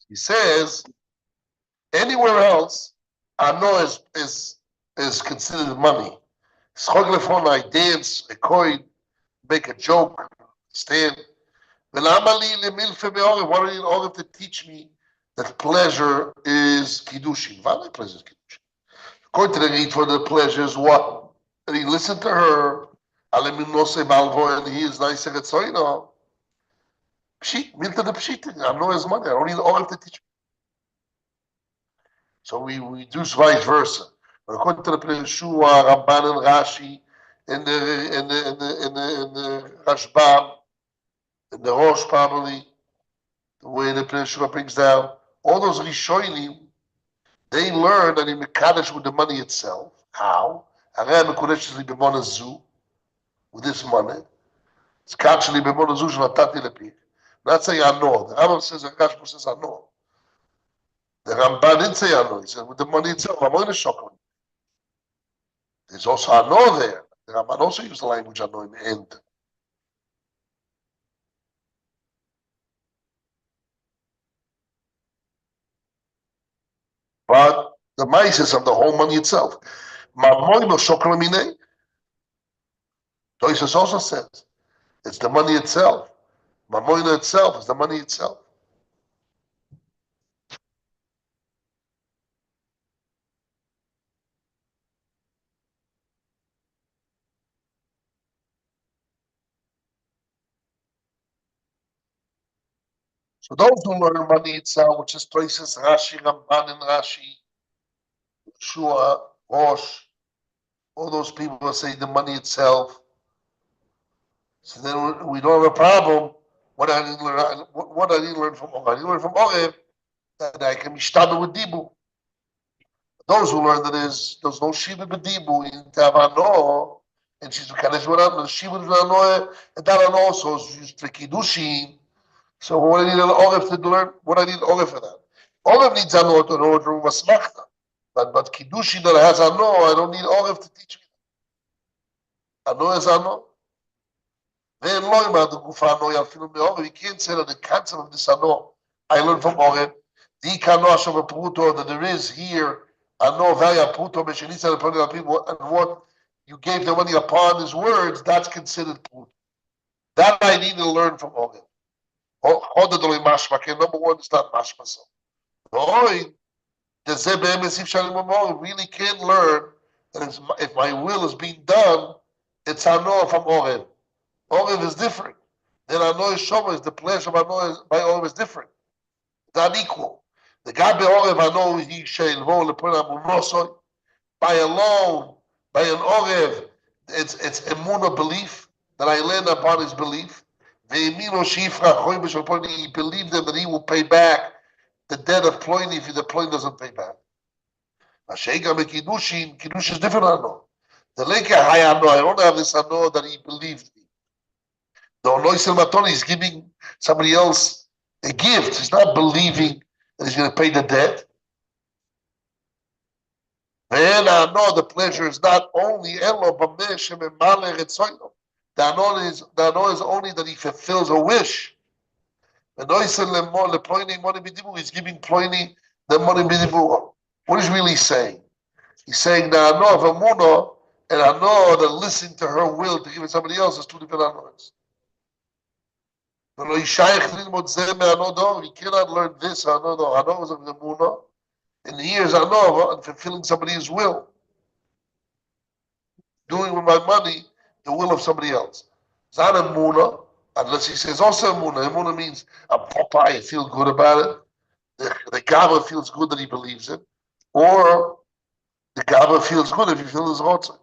He says anywhere else, ano is considered money. I dance, a coin, make a joke, stand. Why do you need Orif to teach me that pleasure is kiddushin? Why pleasure is kiddushin? According to the need for the pleasure is what? And he listened to her. And he is nice and so you know. Pshit, milta the pshit. I know his money. I don't need Orif to teach me. So we do vice versa. But according to the Yeshua, Ramban and Rashi, and the Rashbam, and the Rosh probably, the way the Yeshua brings down, all those Rishonim, they learn that in Mekadesh with the money itself. How? With this money. It's actually b'monazu sh'natati lepich. Not saying I know. The Rambam says, the Rashba says I know. The Ramban didn't say I know. He said with the money itself, I'm going to shock him. There's also I know there. The Ramban also used the language I know in the end. But the mices of the whole money itself. Toysus also says it's the money itself. Mamoina itself is the money itself. So those who learn money itself, which is places Rashi, Ramban, and Rashi, Shua, Rosh, all those people that say the money itself. So then we don't have a problem. What I didn't learn from Orev. I didn't learn from Orev that I can be shtaba with Dibu. Those who learn that there's no Shiva B'Dibu in Tavano, and she's Kadesh Baran, and Shiva B'Danoe, and that also is used for Kiddushin. So what I need an Orev to learn, what I need Orev for that? Orev needs Ano to know to Masmachta. But Kiddushin that has Ano, I don't need Orev to teach me. Ano is Ano. Then Loima, the Gufa Ano, Yalfinu Me'orev, you can't say that the concept of this Ano, I learned from Orev, the Kanosh of a Pruto that there is here, Ano Vaya Pruto, Meshenitza, and what you gave the money upon his words, that's considered Pruto. That I need to learn from Orev. Number one, it's not mashma. So, really can't learn that if my will is being done, it's ano from Orev. Orev is different. Then ano is shoma is the pleasure of ano by Orev is different. It's not equal. The guy by Orev ano he sheilvo lepuna munosoy. By alone, by an Orev, it's emunah belief that I land upon his belief. He believed them that he will pay back the debt of Ploini if the Ploini doesn't pay back. Kiddush is different. The Leke I don't have this ano that he believed me. The Onoisel Matoni is giving somebody else a gift. He's not believing that he's going to pay the debt. And I know the pleasure is not only Elo Bamesh and Male Retzoino. The ano is only that he fulfills a wish. He's giving Ploini the money bidibu. What is really saying? He's saying that I know of Amuno and I know that listening to her will to give it to somebody else is two different anos. You cannot learn this. I know is of Amuno, and here's I know of fulfilling somebody's will, doing with my money the will of somebody else. It's not a Muna, unless he says also a Muna. A Muna means a Popeye, I feel good about it. The Gaba feels good that he believes it. Or the Gaba feels good if he feels his Rotzah.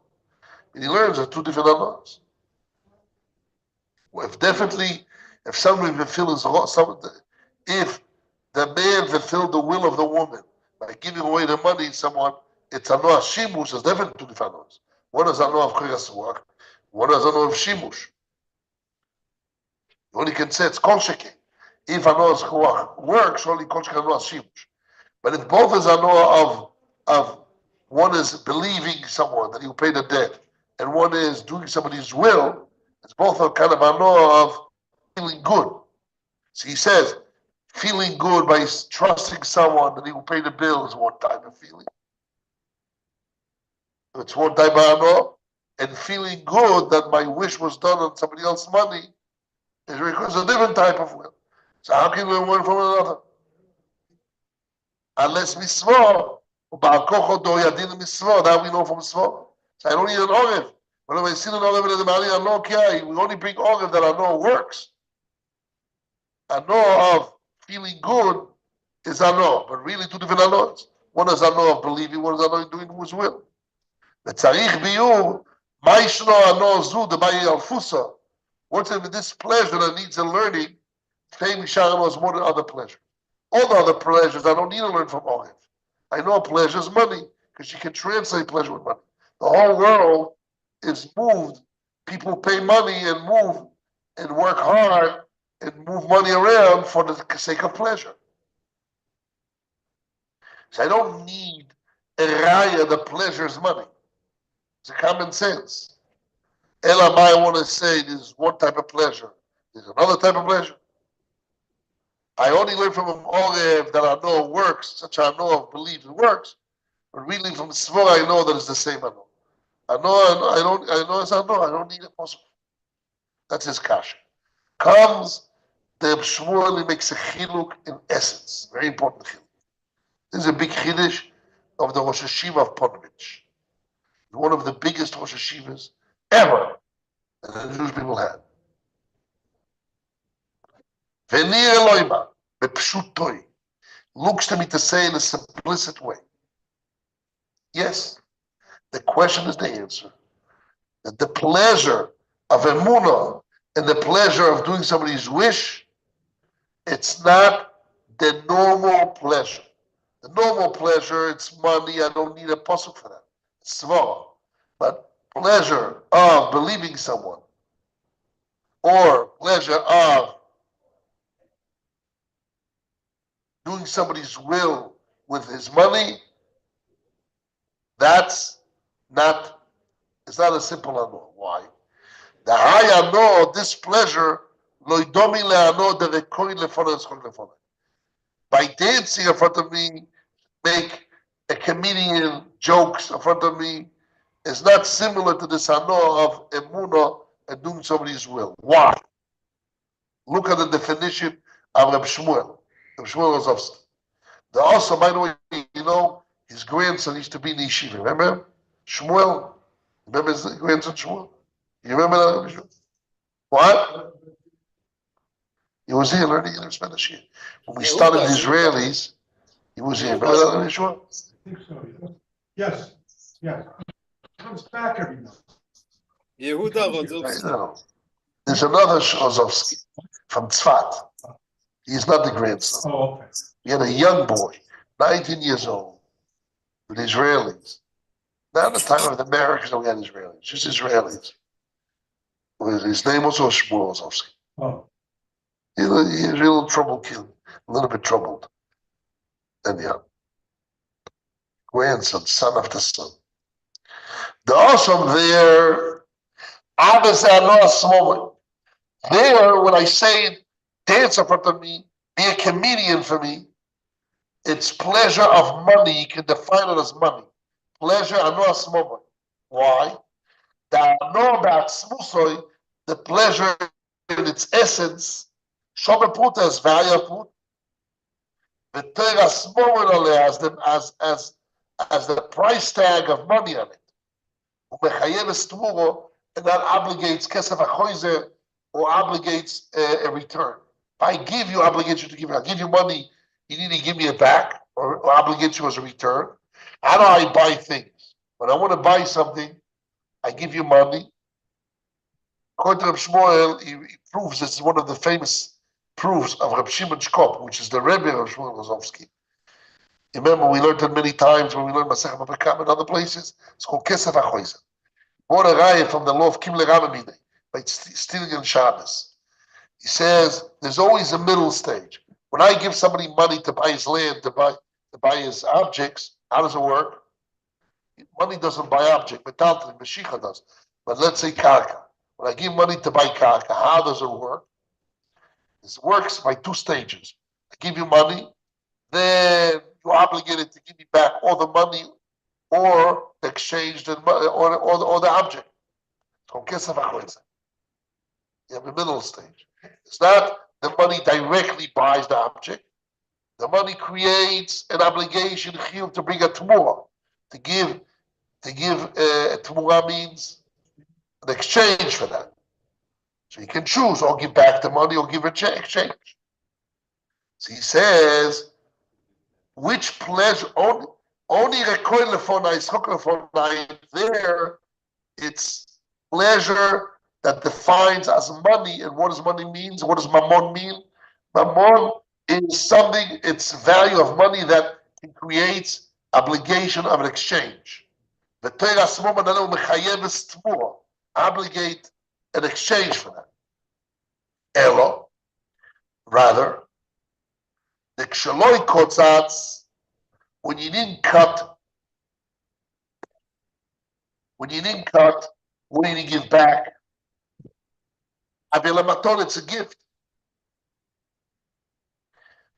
And he learns are two different amas. If somebody fulfills his Rotzah, if the man fulfilled the will of the woman by giving away the money to someone, it's Anoah Shimush, it's definitely two different amas. One is Anoah of Kriyasuach, one is Anoah of Shimush. You only can say it's kol sheken. If anoah's koach works, only kol sheken anoah's shimush. But if both is anoah of one is believing someone that he'll pay the debt, and one is doing somebody's will, it's both a kind of anoah of feeling good. So he says, feeling good by trusting someone that he will pay the bill is one type of feeling. It's one type of ano. And feeling good that my wish was done on somebody else's money is because a different type of will. So how can we learn one from another? Unless mitzvah, that we know from mitzvah. So I don't need an orev. But if I see an orev in the Mali, I know, okay, we only bring orev that I know works. I know of feeling good is I know, but really two different anots. One is I know of believing, one is I know of doing His will. The tzarich biur, ma'ishno I know zu the bayi alfusa. What's in this pleasure that needs a learning? Fame Mishara knows more than other pleasures. All the other pleasures I don't need to learn from orev. I know pleasure is money because you can translate pleasure with money. The whole world is moved. People pay money and move and work hard and move money around for the sake of pleasure. So I don't need a raya that pleasure is money. It's a common sense. Elamai, I want to say there's one type of pleasure. There's another type of pleasure. I only learn from an orev that I know works, such I know of believe it works. But really from Svor, I know that it's the same I know. I don't need a possible. That's his kasha. Comes the Shmuel, he makes a chiluk in essence. Very important chiluk. This is a big chiddush of the Rosh Yeshiva of Ponevezh. One of the biggest Rosh Yeshivas ever that the Jewish people had. V'nir Eloima, b'pshutoi, looks to me to say in a simplistic way. Yes, the question is the answer. That the pleasure of emunah and the pleasure of doing somebody's wish, it's not the normal pleasure. The normal pleasure, it's money, I don't need a pasuk for that. It's small. But pleasure of believing someone, or pleasure of doing somebody's will with his money, it's not a simple ano. Why? The high ano, this pleasure, loidomi le'ano de vekoi lefonah eschol lefonah. By dancing in front of me, make a comedian jokes in front of me, is not similar to this ano of emunah and doing somebody's will. Why? Look at the definition of Reb Shmuel. Reb Shmuel Rozovsky. The also, by the way, you know, his grandson used to be in the yeshiva. Remember? Shmuel. Remember his grandson Shmuel? You remember that? What? He was here learning in Spanish. When we started the Israelis, he was here. Remember that, Shmuel? I think so, yes. Yes. Comes back every month. Yehuda I Rozovsky. know. There's another Rozovsky from Tzfat. He's not the grandson. Oh, okay. We had a young boy, 19 years old, with Israelis. Not the time of the Americans, we had Israelis, just Israelis. His name was Shmuel Rozovsky. Oh. He's a real troubled kid, a little bit troubled. And yeah, grandson, son after son. The awesome there, obviously I know a small. There, when I say dance in front of me, be a comedian for me, it's pleasure of money. You can define it as money. Pleasure, I know a small. Why? The know about smusoy, the pleasure in its essence, shobe puta is vayaput, the tera small as the price tag of money on it. Umechayev estmuro, and that obligates kesef achoizer, or obligates a return. If I give you obligation to give you, I give you money, you need to give me it back, or obligate you as a return. How do I buy things? When I want to buy something, I give you money. According to Reb Shmuel, he proves this is one of the famous proofs of Reb Shimon Shkop, which is the Rebbe of Shmuel Rozovsky. Remember, we learned it many times when we learned Masechet Babakam and other places. It's called Kesef HaChoizer. Bought a raya from the law of Kim Leramamine by stealing on Shabbos. He says there's always a middle stage. When I give somebody money to buy his land, to buy his objects, how does it work? Money doesn't buy object, metalton, Mashiach does. But let's say karka. When I give money to buy karka, how does it work? It works by two stages. give you money, then you're obligated to give me back all the money or exchange the or the object. So you have the middle stage. It's not the money directly buys the object. The money creates an obligation to bring a tmura. To give tmura means an exchange for that. So you can choose or give back the money or give a exchange. So he says, which pleasure only there it's pleasure that defines as money. And what does money mean? What does mammon mean? Mammon is something, it's value of money that creates obligation of an exchange. The Torah obligate an exchange for that. Elo, rather, the kshaloi kotzatz, when you didn't cut, what do you give back? Avilamaton, it's a gift.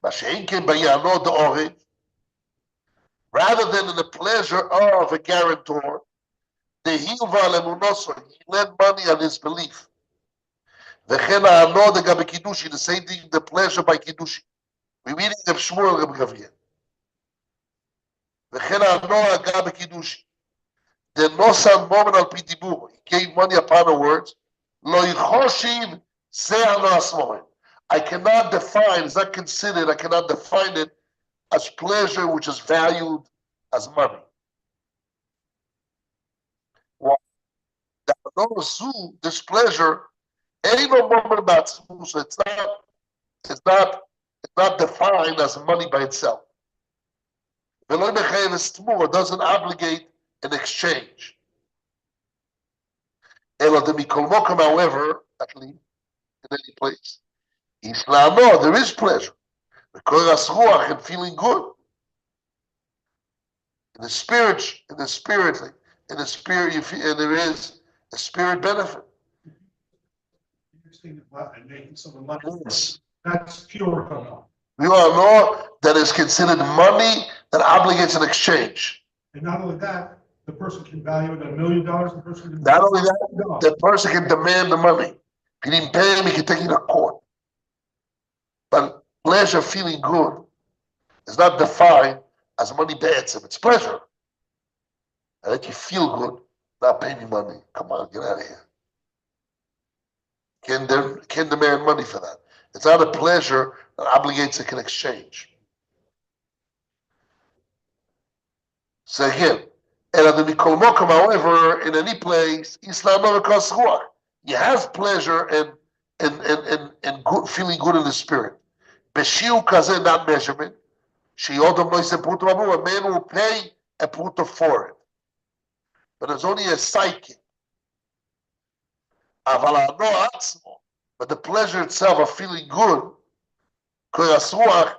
Rather than in the pleasure of a guarantor, he lent money on his belief. The same thing, the pleasure by kiddushi. We're reading Reb Shmuel Reb Gavriel. The nosan moment al pidibur. He gave money upon the words. Lo yichoshiv ze ano. I cannot define, it's not considered, I cannot define it as pleasure which is valued as money. Well, this pleasure, any moment about so it's not defined as money by itself. It doesn't obligate an exchange. However, at least in any place, there is pleasure. Because and feeling good. In the spirit, you feel, and there is a spirit benefit. Yes. That's pure hana. We all know that is considered money that obligates an exchange. And not only that, the person can value it at $1 million. The person can not only that, the person can demand the money. If he didn't pay him, he can take it to court. But pleasure, feeling good, is not defined as money be'etzim. It's pleasure. I let you feel good, not pay me money. Come on, get out of here. Can't demand money for that. It's not a pleasure that obligates an exchange. So again, however, in any place, you have pleasure and good, feeling good in the spirit. Beshiu kaze, not measurement. A man will pay a pruta for it. But it's only a psyche. But the pleasure itself of feeling good, it doesn't have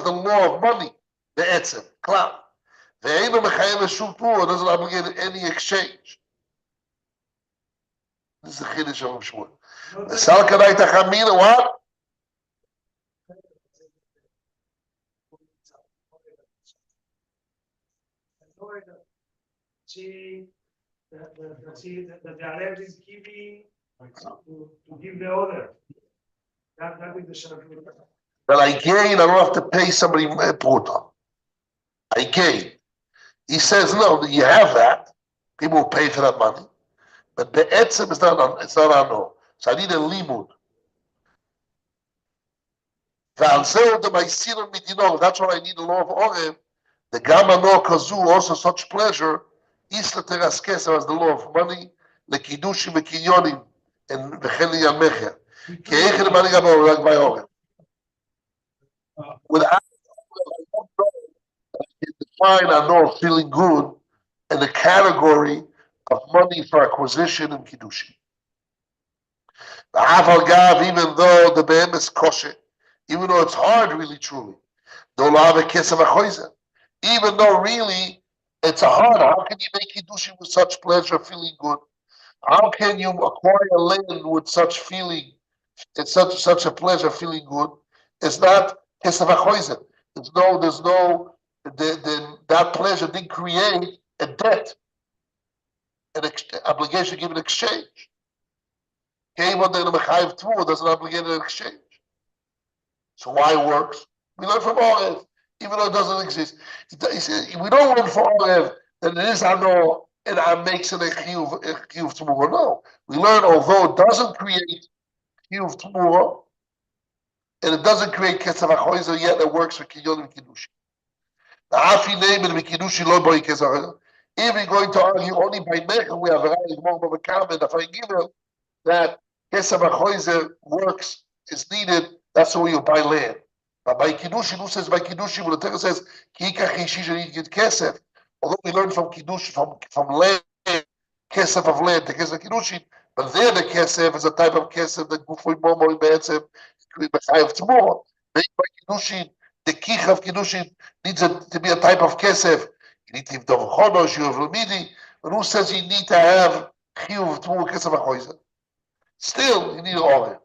the law of money. The etzem, klar. It doesn't obligate any exchange. This is the Chiddush of Shmuel. The Salkanai Tachamina, what? The direct is giving to give the order. That is the shaykhut. But I gain, I don't have to pay somebody a pruta. I gain. He says, no, you have that. People will pay for that money. But the etzem is not on, it's not on no. So I need a limud. That's what I need the law of Orem. The Gamma no Kazu, also such pleasure, Isla Teraskesa as the law of money, the Kiddushim and Kinyonim, and the Cheli Yamecher. Ke'echel money Gamma like by Orem. Without define I know feeling good in the category of money for acquisition and Kiddushim. Even though the behem is kosher, even though it's hard, really, truly, even though really it's a hard, how can you make Kiddushim with such pleasure, feeling good? How can you acquire land with such feeling, it's such a pleasure, feeling good? It's not kesef achoizer. There's no, that pleasure didn't create a debt, an obligation to give an exchange. Came under the mechayev tvu, doesn't obligate an exchange. So why it works? We learn from Orev, even though it doesn't exist. We don't learn from Orev that it is ano and makes it a chiyuv tmura. No, we learn although it doesn't create chiyuv tmura and it doesn't create kesef achoizer, yet it works for kinyon and kiddush. The afi name and kiddush lo boy kesef achoizer. If we're going to argue only by mechel, we have a more of a comment. If I give it that kesef achoizer works, is needed. That's the way you buy land. But by Kiddush, who says by Kiddush, when the Torah says, kesef, although we learn from Kiddush, from land, kesef of land, the kesef of Kiddush, but there the kesef is a type of kesef that Gufoi Momo Be'etzem, B'chayev Tzmor. By Kiddush, the kich of Kiddush needs to be a type of kesef. You need to have Dov Chodosh, you have Lamidi, but who says you need to have Chiyuv Tzmor, kesef achoizer? Still, you need all of it.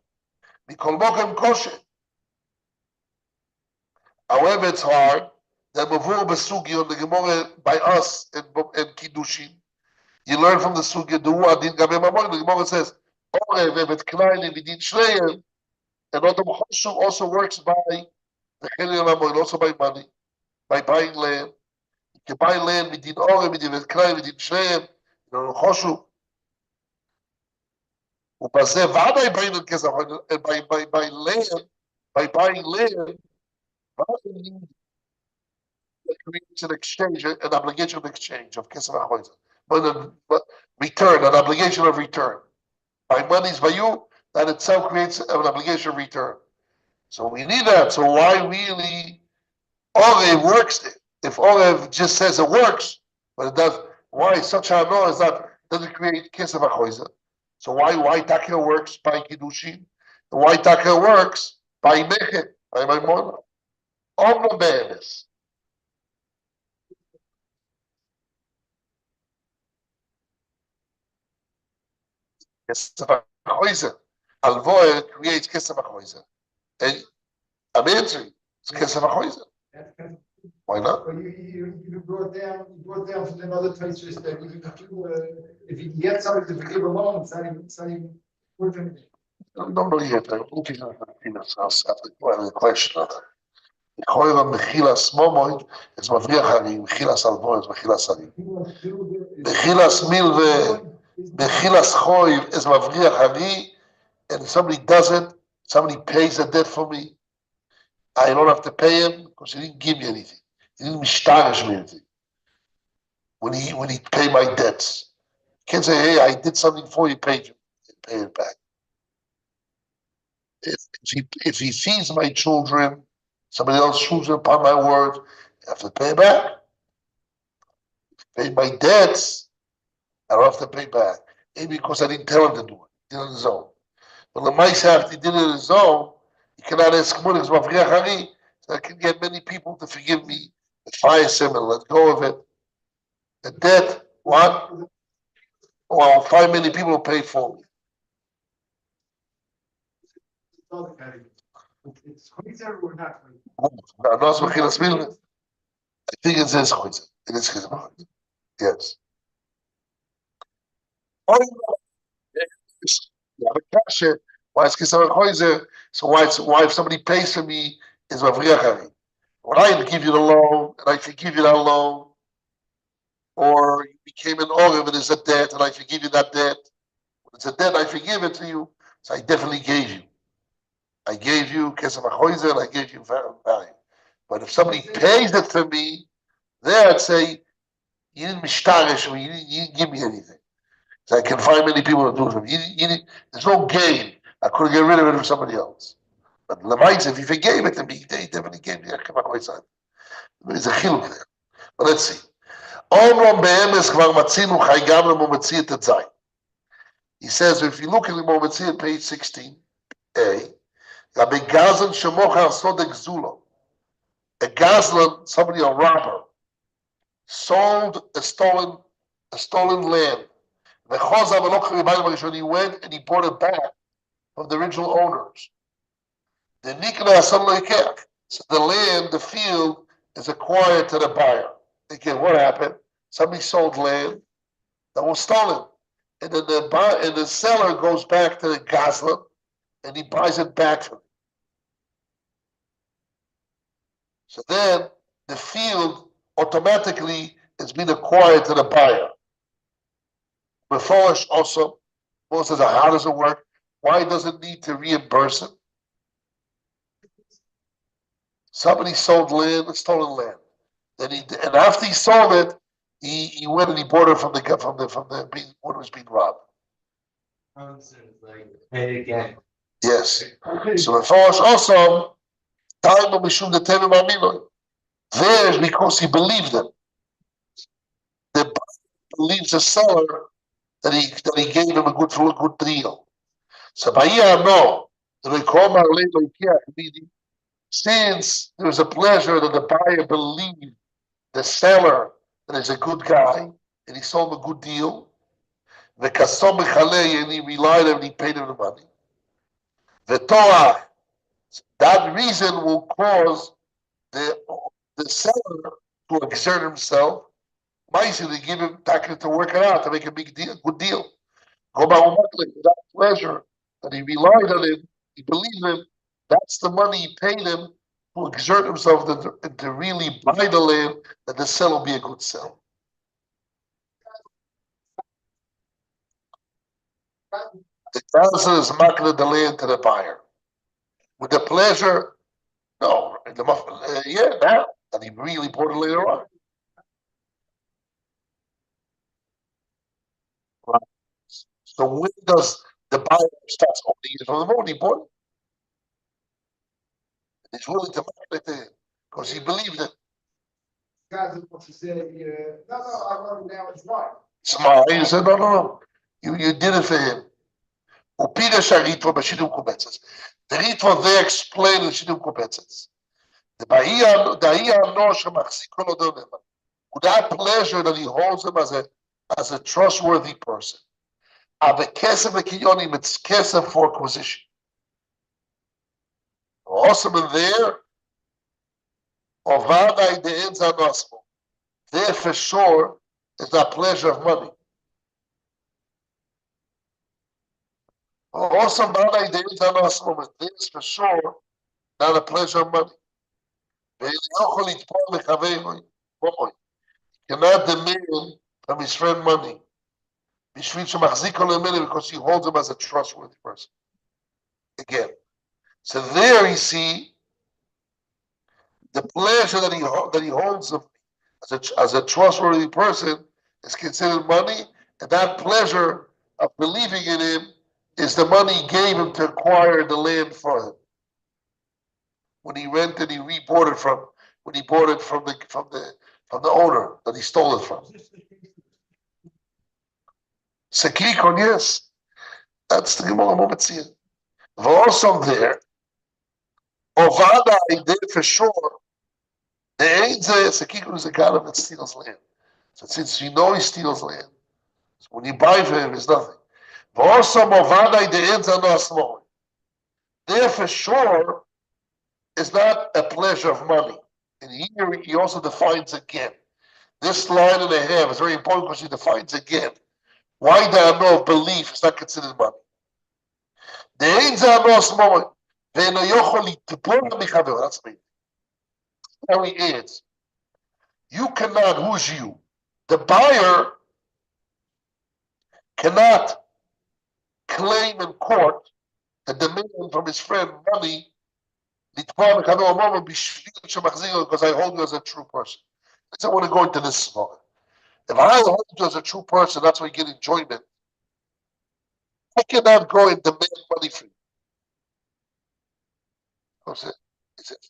However, it's hard. The Mavur Besugi on the Gemara by us and Kiddushin. You learn from the Sugi, the Adin Gabe Mamon. The Gemara says, Orev Evet Klein Vidin Shleim, and Odom Choshu also works by the Chilil Mamon, also by money, by buying land. You can buy land Vidin Orev, Vidin Evet Klein, Vidin Shleim, Odom Choshu. ובזה ודאי באים לכסף, by land, by buying land, it creates an exchange, an obligation of exchange of kesef achoizer, but return, an obligation of return. By monies by you, that itself creates an obligation of return. So we need that. So why really Orev works there? If Orev just says it works, but it does, why such a no is that doesn't create kesef achoizer? So why Taka works by Kiddushin? Why Taka works by Mechet, by Maimona? Omna Be'emes. Kesef achoizer. Alvoy creates kesef achoizer. And I'm answering. It's kesef achoizer. Why not? But you brought down from another place just that if you get somebody to forgive a loan, it's not even working. No, yet. I'm looking at the question of the Choira Mechilas Momoy is Mavriach Hari, Mechilas Alvoy is Mechilas Hari. Mechilas Milve, Mechilas Choiv is Mavriach Hari, and if somebody does it, somebody pays a debt for me, I don't have to pay him because he didn't give me anything. He didn't mishtarish me anything. When he paid my debts. You can't say, hey, I did something for you, paid you. Pay it back. If he feeds my children, somebody else chews upon my word, I have to pay back. Pay my debts, I don't have to pay back. Maybe because I didn't tell him to do it. He did it on his own. But the Maisach, he did it on his own, he cannot ask money, so I can get many people to forgive me, advise him and let go of it. The debt, what? Well, 5 million people paid for me. It's Chayzer or not I think it says Chayzer. It is Chayzer. Yes. Why is Chayzer? So why if somebody pays for me is Mavriach. When I give you the loan and I forgive you that loan, or you became an Orev and there's a debt and I forgive you that debt. When it's a debt, I forgive it to you. So I definitely gave you. I gave you kesef achoizer and I gave you value. But if somebody pays it for me, there I'd say, you didn't mishtarish me, you didn't give me anything. So I can find many people to do it for me. There's no gain. I couldn't get rid of it for somebody else. But Lamaitz, if he forgave it to me, he definitely gave me a kesef achoizer. There's a chiluk there. But let's see. He says, if you look at the Mometzi page 16a, a Gazlan, somebody, a robber, sold a stolen land. He went and he bought it back from the original owners. The niknas loikach. So the land, the field, is acquired to the buyer. Again, what happened? Somebody sold land that was stolen, and then the seller goes back to the gazlan and he buys it back from him. So then the field automatically is being acquired to the buyer. Meforish also, says, how does it work? Why does it need to reimburse it? Somebody sold land, stolen land. And after he sold it, he went and he bought it from the when it was being robbed. Pay again. Yes. So Meforish also, time of Mishum the Tevim Aminoi. There, because he believed him. The buyer believes the seller that he gave him a good deal. So Bahia no, since there was a pleasure that the buyer believed the seller that is a good guy and he sold him a good deal, and he relied on him and he paid him the money. The Torah, that reason will cause the seller to exert himself. Basically, give him tackle to work it out to make a good deal. Go by that pleasure that he relied on him, he believed him. That's the money he paid him to exert himself to really buy the land, that the sale will be a good sale. The council is marketing the land to the buyer. With the pleasure, no, now that he really bought it later on. Right. So when does the buyer start owning it? From the moment he bought it. He's willing to market it because he believed it. Guys wants to say, no, I want it now, it's mine. Smile. He said, no. You did it for him. Upira Sharitva Bashidim Kubetzes. The Ritva there explained the Shidim Kubetzes. The Bahia no Shemachziko lo donema. With that pleasure that he holds him as a trustworthy person. Ave Kesef Ekiyonim, it's Kesef for acquisition. Also in there, Ovadai de Enza Nosmo. There for sure is that pleasure of money. Also, Vadai de Enza Nosmo, but there's for sure not a pleasure of money. Cannot demand from his friend money. Because he holds him as a trustworthy person. Again. So there you see the pleasure that he holds him as a trustworthy person is considered money, and that pleasure of believing in him is the money he gave him to acquire the land for him. When he rented, he rebought it from the owner that he stole it from. Sekikon, yes. That's the Gemara Mometzia. Also there, Ovada, I did for sure. The Sekikon is a guy that steals land. So since you know he steals land, so when you buy from him, it's nothing. Also, Ovada, the Einza no small. There for sure is not a pleasure of money. And here he also defines again. This line and a half is very important because he defines again. Why the no belief is not considered money. The Einza no small. That's me. Now he adds, you cannot, who's you? The buyer cannot claim in court the demand from his friend money because I hold you as a true person. I don't want to go into this moment. If I hold you as a true person, that's why you get enjoyment. I cannot go and demand money from you. He said,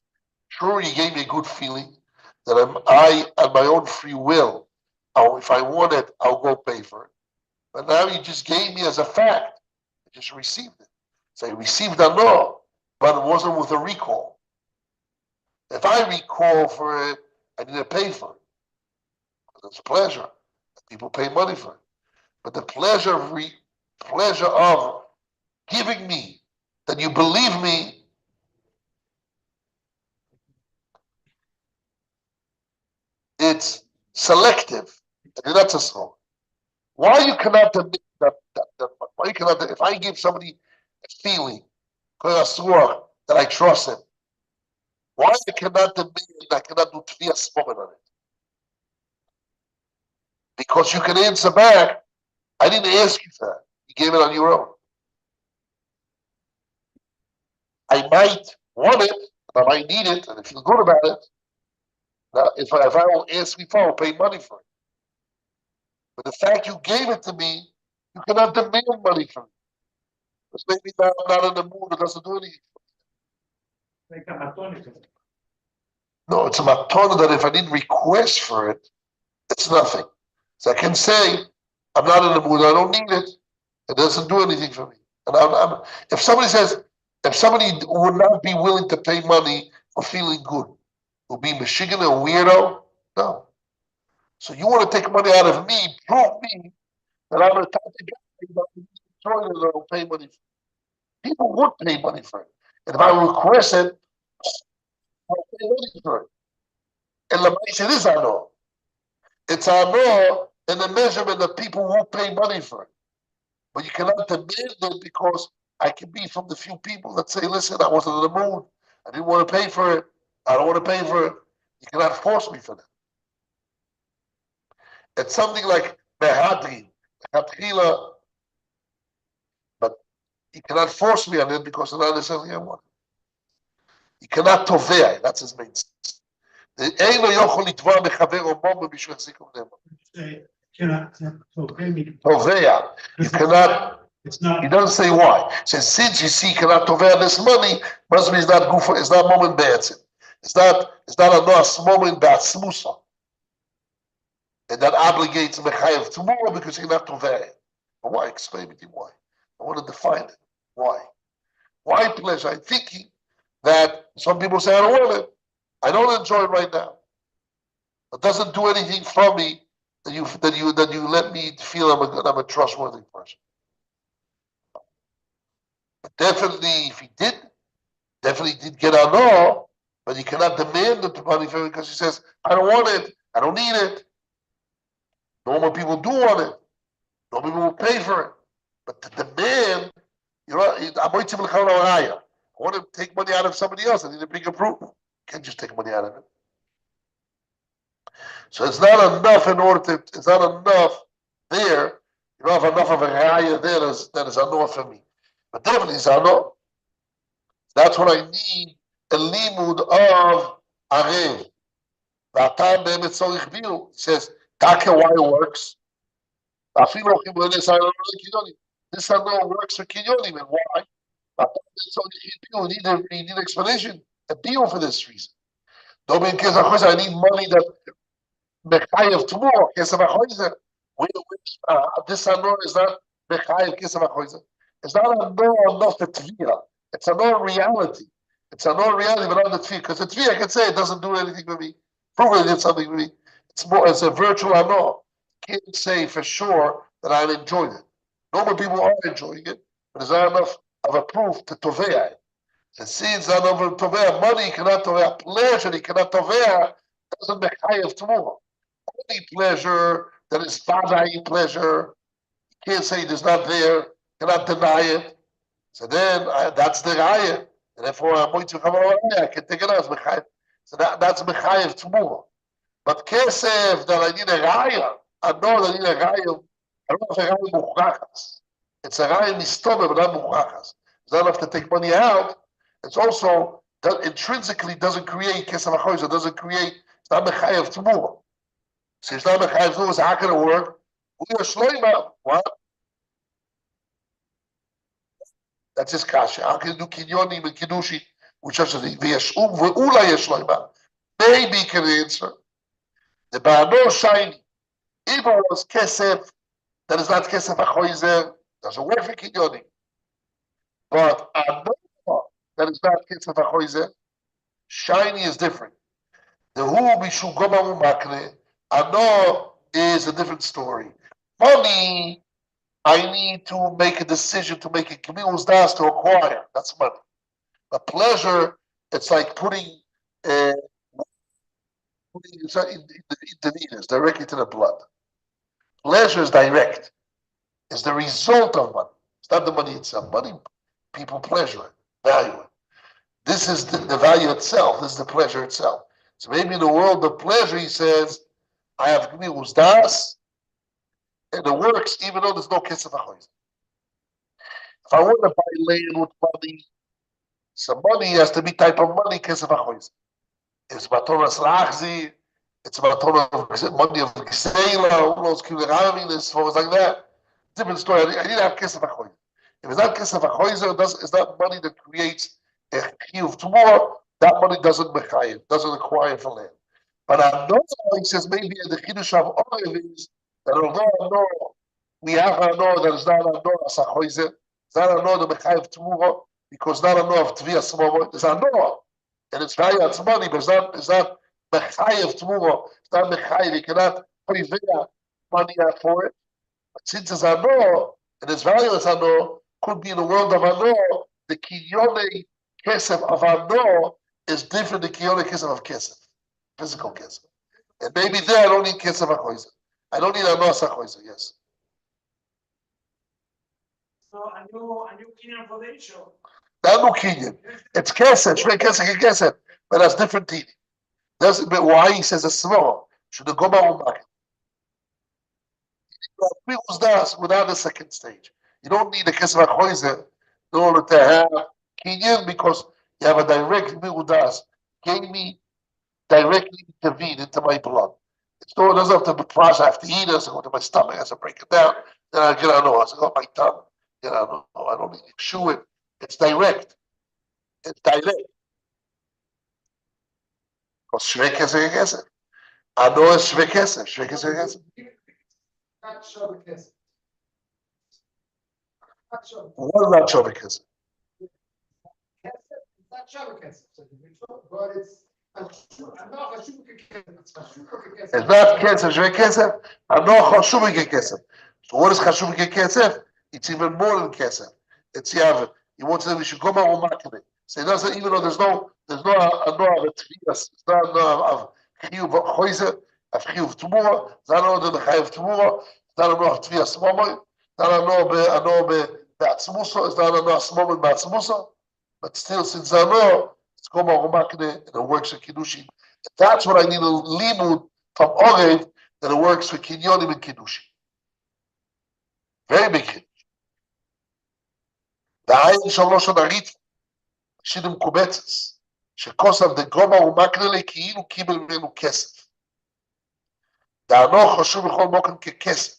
sure, you gave me a good feeling that I, on my own free will, if I want it, I'll go pay for it. But now you just gave me as a fact. I just received it. So I received a no, but it wasn't with a recall. If I recall for it, I need to pay for it. It's a pleasure. People pay money for it. But the pleasure of giving me, that you believe me, it's selective. And that's a song. Why you cannot admit that why you cannot, if I give somebody a feeling, that I trust him, why I cannot admit I cannot do tefillah spoken on it? Because you can answer back, I didn't ask you for that. You gave it on your own. I might want it, I might need it, and I feel good about it. Now, if I will ask before, I'll pay money for it. But the fact you gave it to me, you cannot demand money from me. Because maybe now I'm not in the mood, it doesn't do anything. Like a matonic. No, it's a matona that if I didn't request for it, it's nothing. So I can say, I'm not in the mood, I don't need it. It doesn't do anything for me. And if somebody says, if somebody would not be willing to pay money for feeling good, will be Michigan a weirdo? No. So you want to take money out of me, prove me that I'm a type of guy that will pay money for it. People would pay money for it. And if I request it, I'll pay money for it. And the it is ano. It's ano in the measurement of people who pay money for it. But you cannot demand it because I can be from the few people that say, listen, I wasn't in the mood. I didn't want to pay for it. I don't want to pay for it. You cannot force me for that. It's something like behadri, but you cannot force me on it because it's not necessarily I want it. You cannot tovea, that's his main sense. Tovea. You cannot. It's not. He doesn't say why. He says, since you see cannot tovea this money, must be it's not good for, it's not moment dancing. It's not a nice moment ba'atzmusa. And that obligates mechayev tomorrow because you cannot tovea it. But why? Explain it to me why. I want to define it. Why? Why pleasure? I'm thinking that some people say I don't want it. I don't enjoy it right now. It doesn't do anything for me that you let me feel I'm a trustworthy person. But definitely, if he did get on law, but he cannot demand the money for it because he says, I don't want it, I don't need it. Normal people do want it. Normal people will pay for it. But the demand, I want to take money out of somebody else. I need a bigger proof. You can't just take money out of it. So it's not enough it's not enough there. You don't have enough of a raya there that is enough for me. But definitely it's enough. That's what I need, a limud of arev. He says, Taka why it works. This ano works for kinyonim, and why? You need an explanation, a deal for this reason. I need money that Mechayev tomorrow, Kesef HaChoizer. This ano is not Mechayev Kesef HaChoizer. It's not enough for Tviyah. It's a non-reality. It's a non-reality, but not the Tviyah. Because the Tviyah, I can say it doesn't do anything for me. Prove it did something for me. It's a virtual ano. Can't say for sure that I'm enjoying it. Normal people are enjoying it, but there's not enough of a proof to tovea it. And since not enough of tovea, money cannot tovea, pleasure he cannot tovea, doesn't make high of tomorrow. Only pleasure that is vadai pleasure, you can't say it is not there, cannot deny it. So then that's the raya, and therefore I'm going to come over here. I can take it as mechayev. So that's mechayev tomorrow. But kesef that I need a raya, I know that I need a raya. I don't know if a raya muchachas. It's a raya mistome, but not muchachas. It's not enough to take money out. It's also that intrinsically doesn't create kesef hachoyzer. Doesn't create. It's not mechayev tomorrow. So it's not mechayev tomorrow. So how can it work? We are shloima. What? That's his kasha. How can you do kinyonim and kiddushi? Which is the v'yashum v'ula yeshloima. Maybe can answer. The ba'ano shiny. If it was kesef, that is not kesef hachoizer, doesn't work for kinyonim. But ano that is not kesef hachoizer, shiny is different. The hu mishu goma umakne, ano is a different story. Money, I need to make a decision to make a gemilas das to acquire. That's money. But pleasure, it's like putting it's not intravenous, directly to the blood. Pleasure is direct. It's the result of money. It's not the money itself. Money, people pleasure it, value it. This is the value itself. This is the pleasure itself. So maybe in the world of pleasure, he says, I have gmius das, and it works even though there's no kesef achoyz. If I want to buy land with money, some money has to be type of money kesef achoyz. It's matoras lachzi, it's matoras money of gsela, all those kilogramming, for like that. Different story. I need to have kesef achoyz. If it's not kesef achoyz, it's not money that creates a chiyuv tomorrow. That money doesn't mechayev, doesn't acquire for land. But I know, he says, maybe the chiddush of oil is that although I know we have a know that it's not a know as a choizer, it's not a know the mechayev tomorrow, because not a know of tvia small, it's a know, and it's value it's money, but it's not mechayev tomorrow, it's not mechayev, you cannot pay money for it. But since it's a know, and its value is a know, could be in the world of a know, the kiyone kesef of a know is different than kiyone kesef of kesef. Physical kesef. And maybe there I don't need kesef achoyzer. I don't need a nos achoyzer, yes. So a new kinyan for the issue. Not no kinyan. It's kesef, shvei kesef, but that's different teeth. That's why he says a small. Should go back. Without the second stage. You don't need a kesef achoyzer in order to have kinyan because you have a direct miudas. Gave me directly intervene into my blood. It doesn't have to be processed. I have to eat it, so I go to my stomach, I have to break it down. Then I get on, I go my tongue. Get on, I don't need to chew it. It's direct. It's direct. Because shvei kesef kesef. I know it's shvei kesef. Shvei kesef kesef. Not sure because. Not sure. What about shvei kesef? It's not sure because. But it's. It's not kesef, shvei kesef. I know chashuv kesef. So what is chashuv kesef? It's even more than kesef. It's yav. He wants to we should go market. So he doesn't even though there's no a no of a tvias. It's not a no of chiyuv choizer, of chiyuv tomorrow. It's not a no of chiyuv tomorrow. It's not a no of tvias momoy. It's not a no be'atzmuso. It's not a no of momoy be'atzmuso. But still, since I know. It's called Marumakne, and it works for Kiddushin. That's what I need a limud from Orev, that it works for Kinyonim and Kiddushin. Very big Kiddush. The Ayin Shalosh Anarit, Shidim Kubetzes, Shekosav the Goma Umakne le Kiinu Kibel Menu Kesef. The Anoch Hashum Bechol Moken Ke Kesef.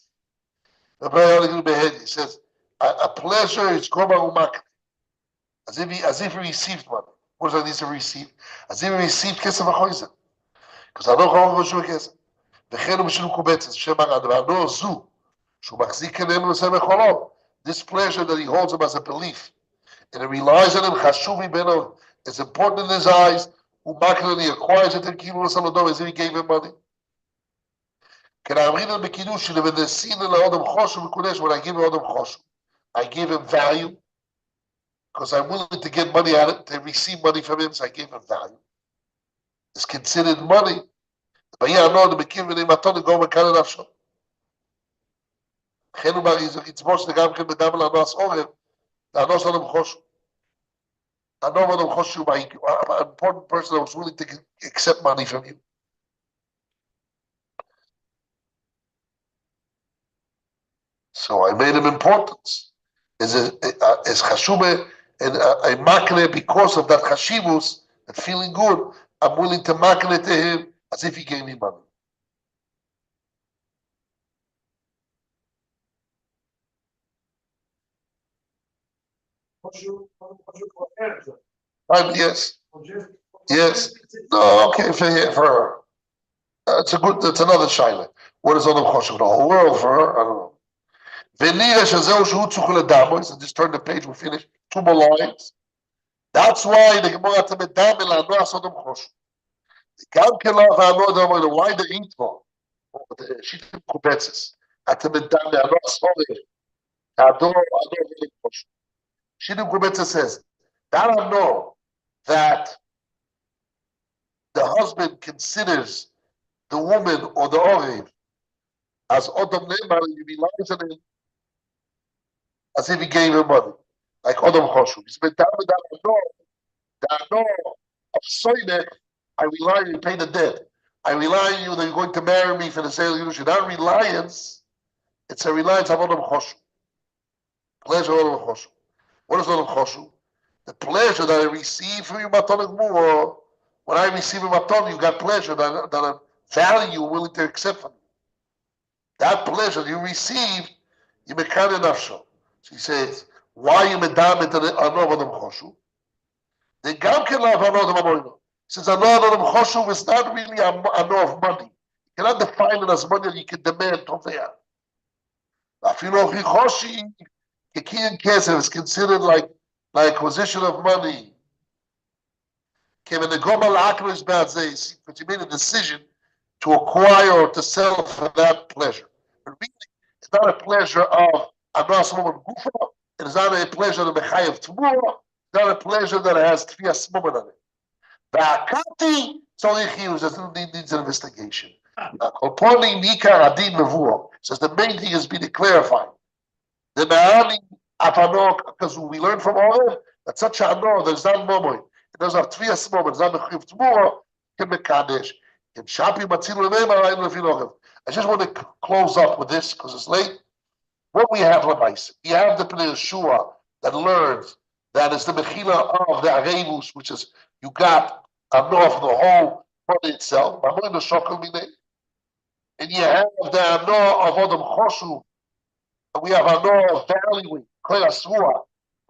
The Bayer Behead, he says, a pleasure is Goma Umakne. As if he received money. What does that need to receive? As if he received kesef achoyzer. Because I don't know how kesef. וכן הוא בשביל קובצת, שם הרד, והנור זו, שהוא מחזיק עלינו לזה מחולו. This pleasure that he holds him as a belief, and it relies on him, חשוב ממנו, it's important in his eyes, הוא מקל and he acquires it, and כאילו לסלודו, as if he gave him money. כן, האמרין על בקידוש, ולנסין לאודם חושו וקודש, when I give him אודם חושו, I give him value, because I'm willing to get money out of it, to receive money from him, so I gave him value. It's considered money. But yeah, I know the Mekim and Maton go with Canada. It's most the Gam can be double on us over. I know some of them Hosh. I know what I'm Hoshu by an important person that was willing to accept money from you. So I made him importance. Is Chashume and I makne because of that Chashivus, that feeling good, I'm willing to makne to him as if he gave me money. Yes. Yes. No, okay, for her. That's another shaila. What is on the choshev? The whole world for her? I don't know. So just turn the page, we finish. 2 more lines. That's why the Gemara to medamel ano asodom choshev. Why the intro? The Shittim Kubetzes. At the medamel ano asodom. Shittim Kubetzes says, that I know that the husband considers the woman or the orev, as Odom Neymar, you relies on him as if he gave him money, like Odom Choshu. He's been down with that no of Soinek, I rely on you pay the debt. I rely on you that you're going to marry me for the sale of Yerusha. That reliance, it's a reliance on Odom Choshu. Pleasure of Odom Choshu. What is Odom Choshu? The pleasure that I receive from you, Matan Gmur, when I receive a Matan, you got pleasure that a value willing to accept from you. That pleasure you received, you mekan nafsho. She says, why you medam it anov adam choshu? They gam can love anov amoino. Since anov adam choshu is not really a of money. You cannot define it as money that you can demand over there. Afilo chichoshi, kekiyan kesef is considered like acquisition of money. Kevin the gomal akro is bad zays, but you made a decision to acquire or to sell for that pleasure. But really, it's not a pleasure of Anas Moman Gufa, it is not a pleasure of Mechayev Tmura, it's not a pleasure that has Tfias Moman on it. The Akati, it's only Chiyus, it needs an investigation. Oponi Nikar Adin Mevuah says the main thing has been clarified. The Na'ani Afanok, because we learned from all that such a no, there's not Momoy, it doesn't have Tfias Moman, it's not Mechayev Tmura, can Mekadesh. I just want to close up with this because it's late. What we have, Labais, we have the Pnei Yeshua that learns that is the Mechila of the Aremus, which is you got enough of the whole body itself. And you have the Ano of Adam Choshu, and we have Ano of valuing,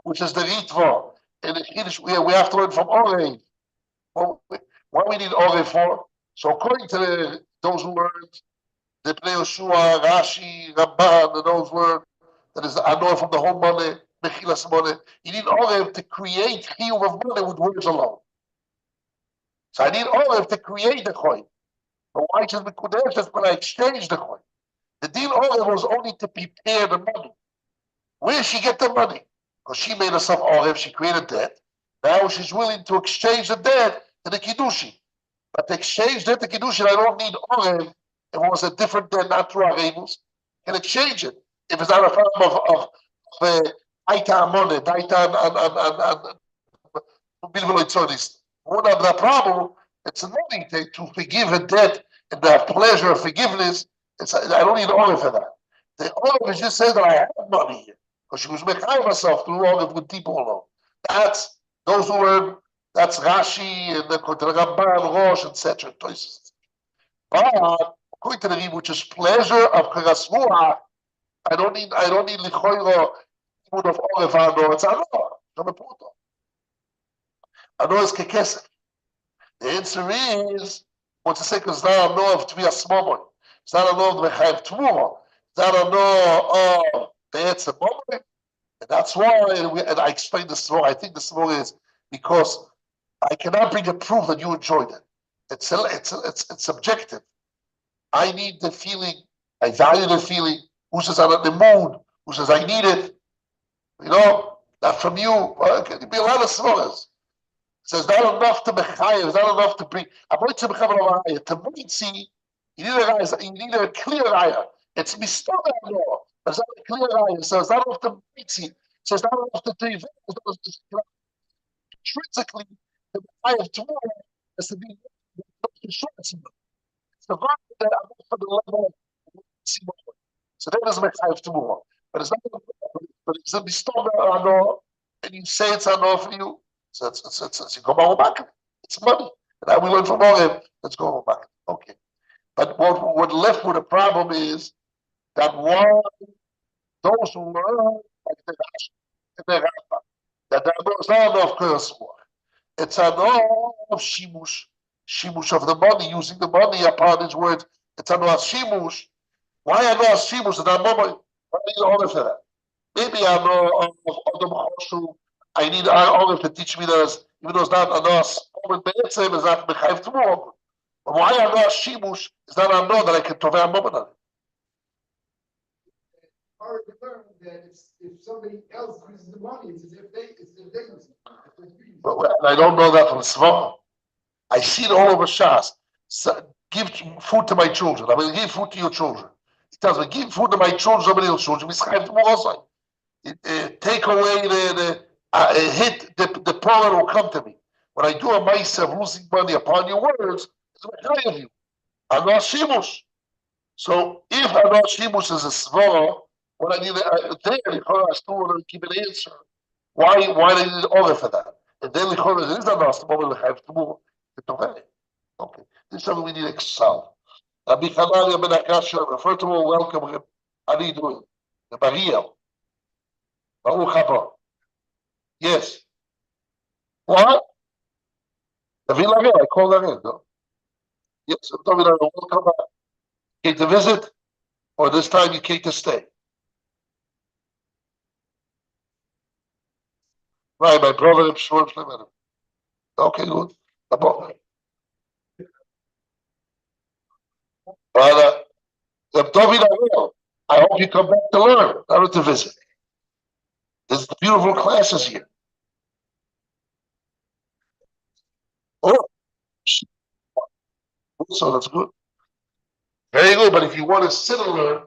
which is the Ritva. And the Kiddush, we have to learn from Orei. What we need Orei for? So according to those who learned the Pnei Yeshua, Rashi, Ramban, and those learned that is Anor from the whole money, Mechilas money, you need Orev to create Chiyuv of money with words alone. So I need Orev to create the coin. But why should the Kodesh just when I exchange the coin? The deal Orev was only to prepare the money. Where did she get the money? Because she made herself Orev, she created debt. Now she's willing to exchange the debt to the Kiddushi. But to exchange that to Kiddushin, I don't need Orev. If it was a different than natural Aremus, can exchange it. If it's not a form of Aita Amone, Aita and one of the problem, it's money to forgive a debt and to have pleasure of forgiveness. I don't need Orev for that. The Orev just says that I have money here. Because she was making herself through Orev with people alone. That's those who learn. That's Rashi and the Ramban, Rosh, etc. But according to the Rebbe, which is pleasure of Karasmuah, I don't need Lichoiro food of Orevano. It's Ano. Ano is Kekesef. The answer is, what's the second? It's not Ano of Tviyas Momon. It's not Ano of Mechayev Tmura. It's not Ano of Be'etzem Momon. And that's why, and I explained this more. I think this more is because I cannot bring a proof that you enjoyed it. It's subjective. I need the feeling. I value the feeling. Who says I'm in the mood? Who says I need it? You know, not from you. It can be a lot of smallers. So it's not enough to mechayev. It's not enough to bring. I'm going to become a raya. To see, you need a clear raya. It's mistola law. It's not a clear raya. So it's not enough to see. So it's not enough to do. Intrinsically, the mechayev tomorrow has to be short. It's the vibe that I'm for the level of see more. So that doesn't make five to move on. But it's not, but it's a mistola law, and you say it's enough for you. So it's you go back. It's money. And I will learn from all him. Let's go back. Okay. But what left with a problem is that one, those who learn, like the Rashi and the Rambam, that there is not enough curse war. It's enough shimush of the money, using the money upon his word. It's enough shimush. Why enough shimush? And I'm not order for that. Maybe I know of Adam Choshu. I need order to teach me that even though it's not enough, Be'etzem is not mechayev tomorrow. But why I know shimush is that I know that I can tovei a moment on it. Hard to learn that if somebody else uses the money, it's as if they use it. But I don't know that from Svar. I see it all over Shas. So give food to my children. I'm going to give food to your children. He tells me, give food to my children, somebody else's children. Take away hit the poor that will come to me. When I do a mice of losing money upon your words, it's a of you. Anor Shimush. So if Anor Shimush is a svara, what I need there, I still keep an answer. Why do you need order for that? And then there is a last moment we have to move to okay. This is something we need to solve. Rabbi Chanalia ben Akasha, first of all, welcome him. How do you do it? The Bariel. Baruch haba. Yes. What? The Villarreal, I call that in, no? Yes, David, welcome back. Came to visit, or this time you came to stay? Right, my brother, okay, good. David, I hope you come back to learn, not to visit. There's beautiful classes here. Oh, so that's good. Very good, but if you want to sit and learn,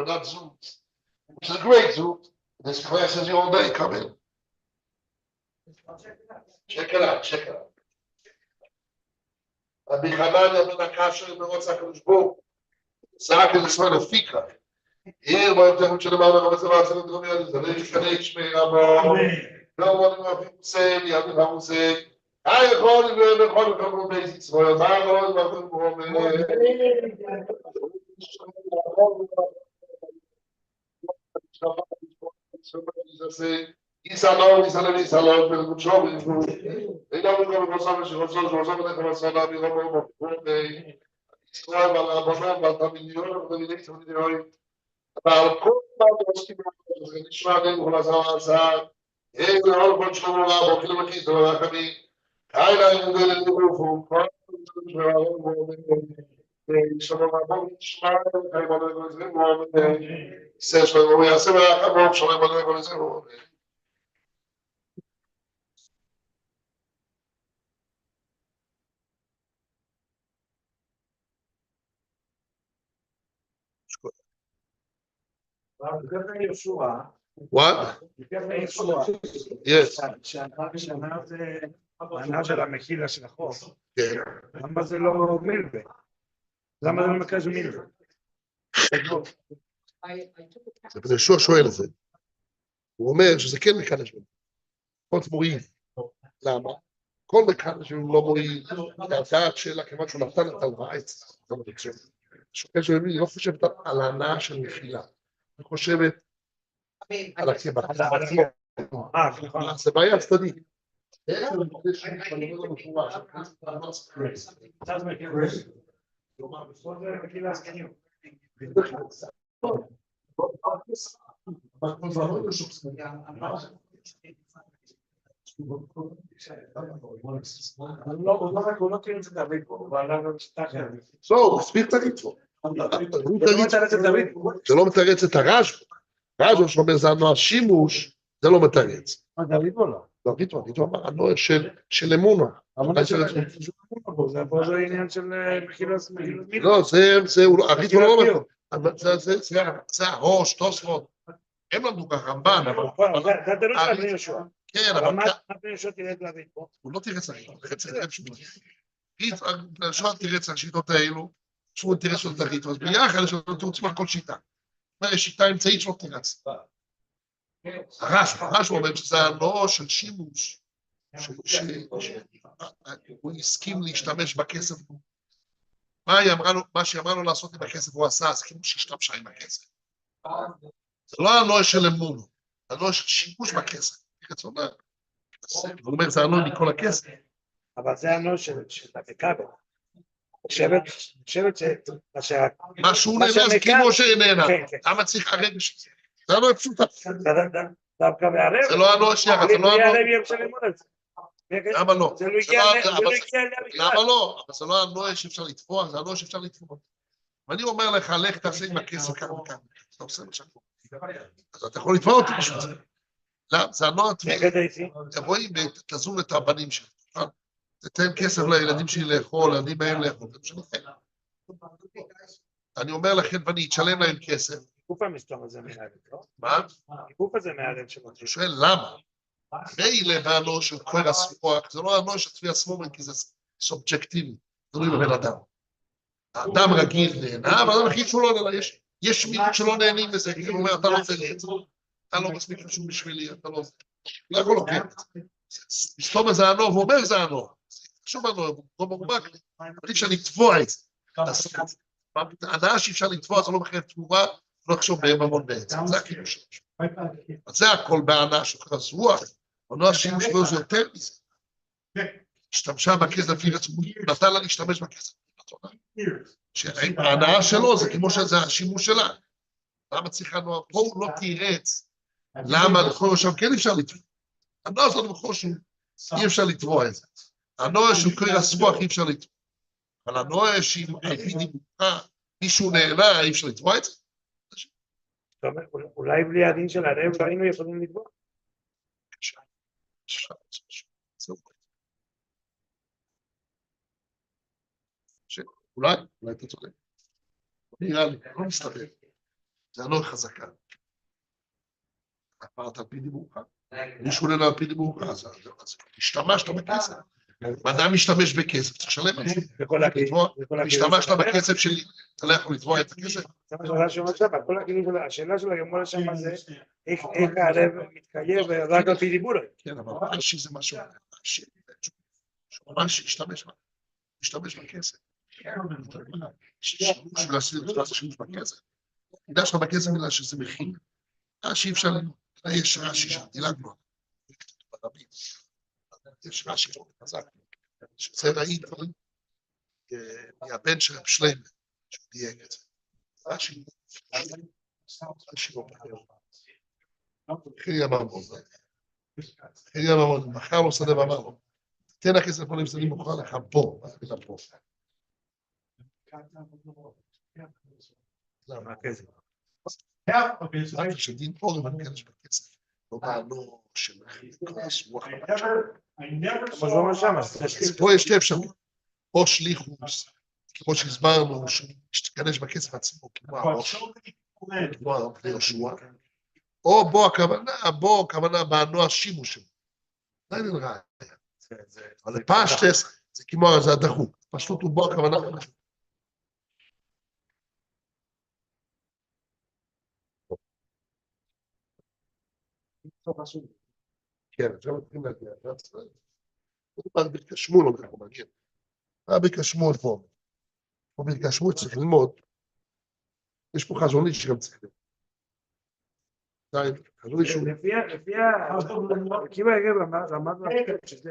not Zoom, which is a great Zoom. There's classes all day, come in. Check it out. Rabbi Hanania ben Akasha ברוצח הקדוש ברוך הוא. צעק את ישראל לפיקה. עיר בו הבטחת של המעלה רבי צבא צלם דרומי עד זה להשתנה שמי רבו. לא מודים רבים מוסן, יעדים המוסן. יכול לקרוא בייס ישראל. מה יכול לקרוא Isalom, pero mucho, ella me conoce, si vosotros me conocen a mí, Israel, a la Bonam, a la Milión, a la Dirección de hoy, para el Copa, los que me Israel, con las avanzas, el mejor control, la boquilla, la quinta, la camí, hay la idea del grupo, What? Yes. הענה של המחילה של החוף. כן. למה זה לא מילבה? למה זה לא מקרה של מילבה? זה בן ישוע שואל את זה. הוא אומר שזה כן מקדש ממנו. פחות מועיל. למה? כל מקדש ממנו לא מועיל. הדעת שלה, כיוון שהוא נתן את הלוואה אצלה. שוקל של מי, היא לא חושבת על ההנאה של מחילה. היא חושבת על הקבע. זה בעיה צדדית. הוא הסביר את הריצו. זה לא מתרץ את הרשב"א. רשב"א שאומר זה הנוער שימוש, זה לא מתרץ. לא, ריטו אמר, הנוער של אמונה. זה עניין של מחילת מילה. לא, הריטו לא אומר. זה הראש, תוספות. הם למדו כרמב"ן. זה תלוי של בני יהושע. כן, אבל... מה בני יהושע תרד להבין פה? הוא לא תרץ להגיד, הוא תרץ לשיטות האלו, שהוא תרץ לו את הריטו, אז ביחד יש לו תירוץ כל שיטה. יש שיטה אמצעית שלו תרץ. הרשב"א אומר שזה הנוער של שימוש, שהוא הסכים להשתמש בכסף. מה שהיא אמרה לו לעשות עם הכסף הוא עשה, אז כאילו שהשתמשה עם הכסף. זה לא הנוער של אמונו, זה הנוער של שימוש בכסף. הוא אומר, זה הנוער מכל הכסף. אבל זה הנוער של הכבל. חושבת מה שהוא נהנה, זה כמו שנהנה. למה צריך הרגש הזה? זה הנוער פשוטה. דווקא מערב. זה לא הנוער שיחד, זה לא הנוער. למה לא? זה לא הגיע למה לא? אבל זה לא הנוער שאפשר לתפוח, זה הנוער שאפשר לתפוח. ואני אומר לך, לך תעשה עם הכסף כאן וכאן. אתה עושה מה שאתה. אז אתה יכול לתפוח אותי בשביל זה. למה? זה הנוער תמיד. רואים, תזון את הבנים שלך. תתן כסף לילדים שלי לאכול, אני מהם לאכול, זה משנה. אני אומר לכם, ואני אתשלם להם כסף. גוף המסתום הזה מהלב, לא? מה? הגוף הזה מהלב שלו. אני שואל, למה? מילא בענו של כהן הסמוך, זה לא הענו של צבי הסמומן, כי זה סובייקטיבי, תלוי בבן אדם. האדם רגיל נהנה, אבל האדם רגיל שהוא לא נהנה, יש מיעוט שלא נהנים מזה, כי הוא אומר, אתה לא צריך את זה, אתה לא מספיק חשוב בשבילי, אתה לא יכול לוקח את זה. מסתום איזה ענו, והוא אומר זה ענו. חשוב ענו, הוא לא מרומק, אבל אי אפשר לתבוע את זה. הנאה שאי אפשר לתבוע, זה לא מחייב תמורה, לא חשוב בהם המון בעצם, זה הכיוון שלו. אז זה הכל בהנאה של חרס רוח, הנאה השימוש בו זה יותר מזה. השתמשה בכסף לפי רצון, נתן לה להשתמש בכסף. ההנאה שלו זה כמו שזה השימוש שלה. למה צריכה נועה? פה הוא לא תירץ. למה לכל שם כן אפשר לתבוע? הנועה הזאת בכל שם אי אפשר לתבוע את זה. הנועה שהוא כרס רוח אי אפשר לתבוע. אבל הנועה שהיא על פי דיבוקה, מישהו נהנה, אי אפשר לתבוע את זה? אולי בלי הדין של הלב לא היינו יכולים לתבוע? אולי אתה צודק. נראה לי, לא מסתבר. זה הנועה חזקה. אמרת על פי דיבוקה. מישהו נהנה על פי דיבוקה, אז השתמשת בכסף. אדם משתמש בכסף, צריך לשלם על זה. השתמשת בכסף שלי, אתה לא יכול לתבוע את הכסף. השאלה של הגמרא שם זה איך הלב מתקיים רק על פי דיבור. כן, אבל רש"י זה משהו אחר. ממש השתמש בכסף. שימוש בכסף. תדע שאתה בכסף בגלל שזה מכין. רש"י אפשר ללמוד. יש רש"י שדילגנו. יש רש"י חזק. שזה ראית מהבן של שלמה, שהוא דייק את זה. רש"י לא פחד. חיי הממון. חיי הממון, מחר לו שדה ואמר לו, תן הכסף פה למסדים מוכר לך פה, מה זה פה? למה הכסף? רק שדין אורי מנגנש בכסף, לא בענו של כוס רוח. אז פה יש שתי אפשרויות, או שליחוס, כמו שהסברנו, שתקדש בכסף עצמו, כמו הראש, כמו הרב יהושע, או בו הכוונה בענו השימוש שלו. זה אין רע. אבל לפשטס, זה כמו, זה הדחוק. פשטות הוא בו הכוונה. כן, עכשיו מתחילים להגיע. בקשמול אומר, הוא מעניין. בקשמול פה. פה בקשמול צריך ללמוד. יש פה חזון איש שגם צריך ללמוד. חזון איש הוא... לפי עקיבא יגב למד שזה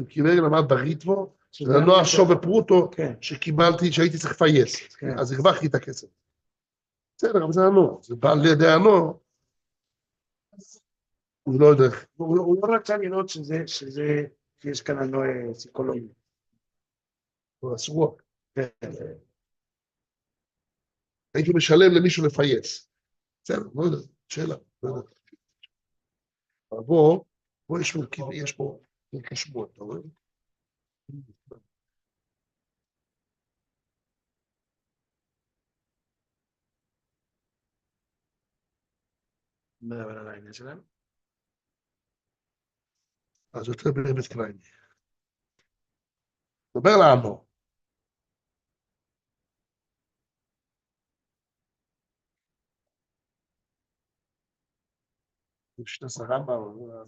עקיבא יגב למד בריטבו, זה הנוע שוב בפרוטו שקיבלתי, שהייתי צריך לפייס. אז הרווחתי את הכסף. בסדר, אבל זה הנוע. זה בא לידי הנוע. הוא לא יודע. הוא לא רצה לראות שיש כאן הנוע פסיכולוגי. הוא אסור. הייתי משלם למישהו לפייס. בסדר, לא יודע, שאלה, לא יודע. אבל בוא יש פה קשמות, אתה רואה? מה אבל על העניין שלהם? אז יותר באמת קלייני. דבר לעמו. שני סרמבה,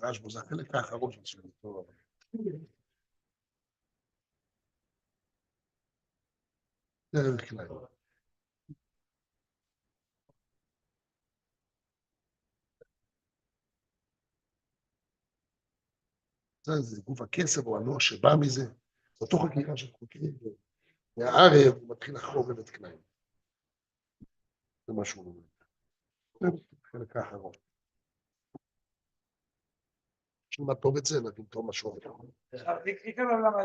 רשב"א, זה החלק האחרון של זה. זה ערך קלייני. זה גוף הכסף או הנוע שבא מזה, זו אותו חקירה של חוקרים, והערב הוא מתחיל לחרוב בבית קליים. זה מה שהוא אומר. זה חלק האחרון. כשנלמד טוב את זה, נגיד טוב משהו אחר. עיקר למה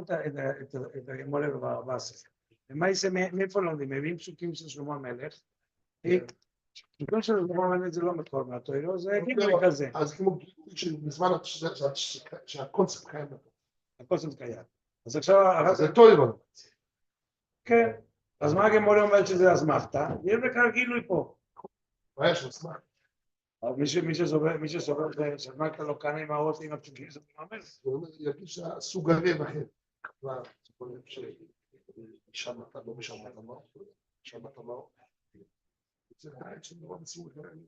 את הגמולה ב-14. ומה יעשה, מאיפה לומדים? מביאים פסוקים של שלמה המלך, בגלל שזה לא מקור מהתוירו, זה גילוי כזה, אז כמו גילוי שבזמן שהקונספט קיים. הקוסם קיים. אז עכשיו, אז זה טוירו. כן, אז מה הגמורה אומרת שזה אסמכתה? יהיה בכלל גילוי פה. מה יש אסמכתה? אבל מי שסובר שאסמכתה לא כאן עם האות עם הפסוקים, זה ממש. הוא אומר, יגיד שהסוג הרי אחר. שם אתה לא משם אתה לא. שם אתה לא. זה דעת שנורא מסוג הרי.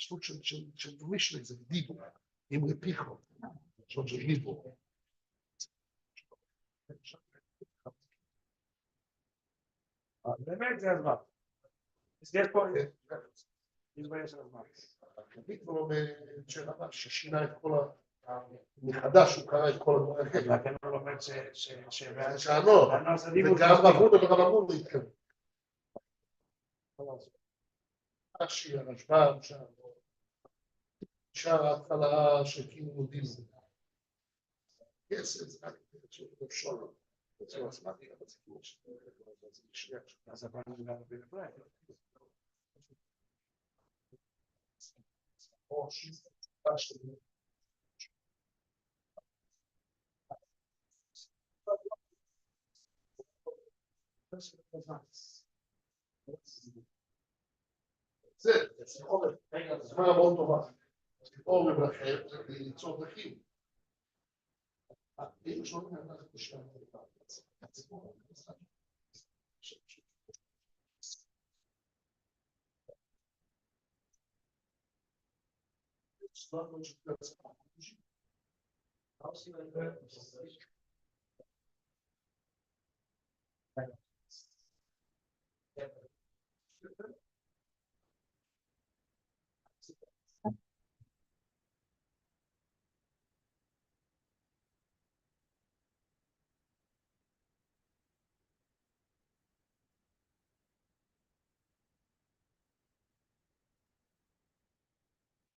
סוג של מישלי, זה דיבו. עם רפיחו. סוג של דיבו. באמת זה הזמן. יש פה, יש בעיה של הזמן. פתאום ששינה את כל מחדש, הוא קרא את כל הדברים. לכן הוא לומד שענו, וגם רבו וגם אמור להתקדם. רש"י, הרשב"ם, שער ההתחלה שכאילו מודים. כסף, זה רק שולו. זה הזמן, אז הפעם זה גם בין הפרק. או שיסטה שלי. זה חומר, זמן מאוד טובה. או מברכה, זה ליצור דרכים. אם יש לו נענה, זה פשוט.